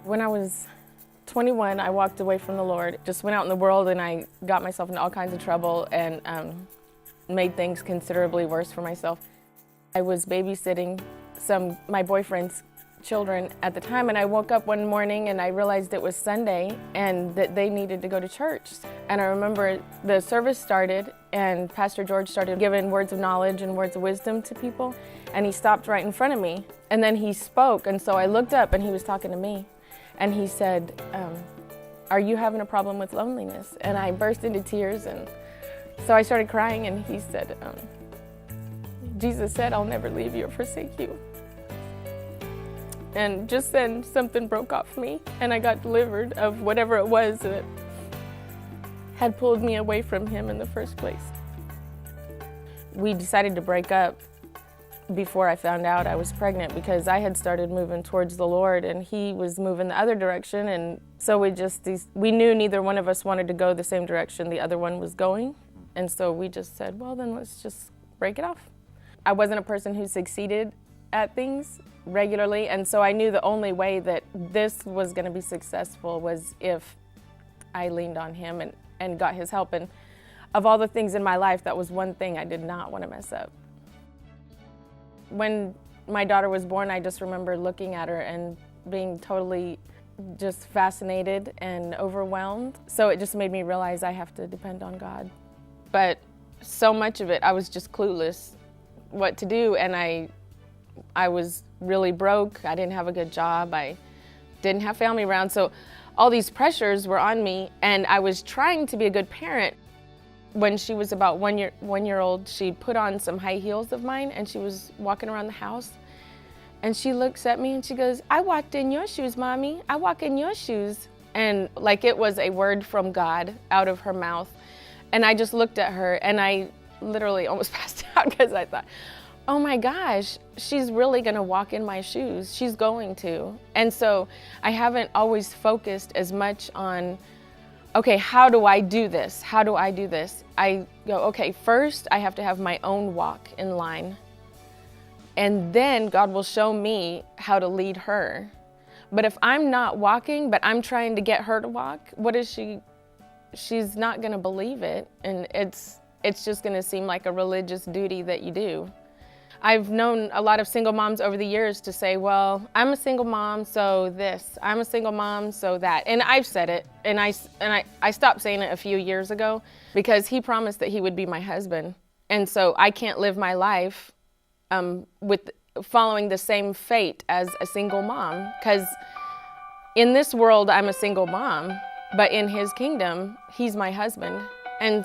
When I was 21, I walked away from the Lord, just went out in the world, and I got myself into all kinds of trouble and made things considerably worse for myself. I was babysitting my boyfriend's children at the time, and I woke up one morning and I realized it was Sunday and that they needed to go to church. And I remember the service started and Pastor George started giving words of knowledge and words of wisdom to people, and he stopped right in front of me, and then he spoke, and so I looked up and he was talking to me, and he said, are you having a problem with loneliness? And I burst into tears, and so I started crying, and he said, Jesus said, I'll never leave you or forsake you. And just then, something broke off me, and I got delivered of whatever it was that had pulled me away from him in the first place. We decided to break up before I found out I was pregnant, because I had started moving towards the Lord and he was moving the other direction, and so we knew neither one of us wanted to go the same direction the other one was going, and so we just said, well, then let's just break it off. I wasn't a person who succeeded at things regularly, and so I knew the only way that this was going to be successful was if I leaned on him and got his help. And of all the things in my life, that was one thing I did not want to mess up. When my daughter was born, I just remember looking at her and being totally just fascinated and overwhelmed. So it just made me realize I have to depend on God. But so much of it, I was just clueless what to do, and I was really broke. I didn't have a good job. I didn't have family around. So all these pressures were on me, and I was trying to be a good parent. When she was about one year old, she put on some high heels of mine, and she was walking around the house, and she looks at me and she goes, I walked in your shoes, Mommy. I walk in your shoes. And like it was a word from God out of her mouth. And I just looked at her, and I literally almost passed out, because I thought, oh my gosh, she's really gonna walk in my shoes. She's going to. And so I haven't always focused as much on, okay, how do I do this? How do I do this? I go, okay, first I have to have my own walk in line. And then God will show me how to lead her. But if I'm not walking, but I'm trying to get her to walk, what is she? She's not gonna believe it. And it's just gonna seem like a religious duty that you do. I've known a lot of single moms over the years to say, well, I'm a single mom, so this. I'm a single mom, so that. And I've said it, and I stopped saying it a few years ago, because he promised that he would be my husband. And so I can't live my life with following the same fate as a single mom, because in this world, I'm a single mom, but in his kingdom, he's my husband. And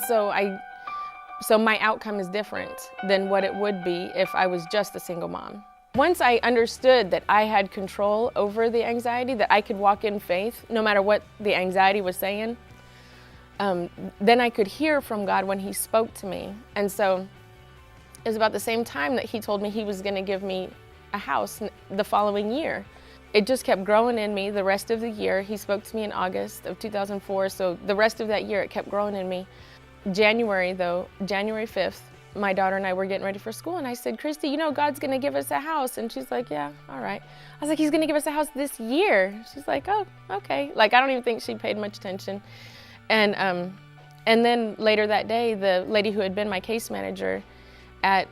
so my outcome is different than what it would be if I was just a single mom. Once I understood that I had control over the anxiety, that I could walk in faith no matter what the anxiety was saying, then I could hear from God when he spoke to me. And so it was about the same time that he told me he was going to give me a house the following year. It just kept growing in me the rest of the year. He spoke to me in August of 2004, so the rest of that year it kept growing in me. January 5th, my daughter and I were getting ready for school, and I said, Christy, you know God's gonna give us a house. And she's like, yeah, all right. I was like, he's gonna give us a house this year. She's like, oh, okay. Like, I don't even think she paid much attention. And then later that day, the lady who had been my case manager at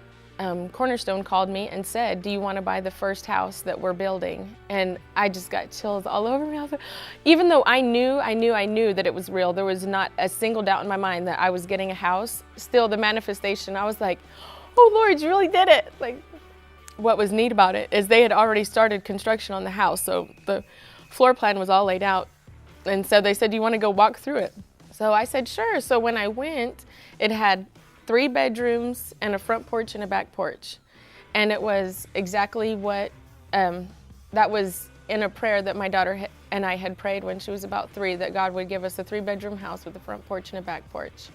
Cornerstone called me and said, do you want to buy the first house that we're building? And I just got chills all over me. I was like, even though I knew that it was real, there was not a single doubt in my mind that I was getting a house. Still, the manifestation, I was like, oh Lord, you really did it. Like, what was neat about it is they had already started construction on the house, so the floor plan was all laid out. And so they said, do you want to go walk through it? So I said, sure. So when I went, it had 3 bedrooms and a front porch and a back porch. And it was exactly what, that was in a prayer that my daughter and I had prayed when she was about 3, that God would give us a 3-bedroom house with a front porch and a back porch.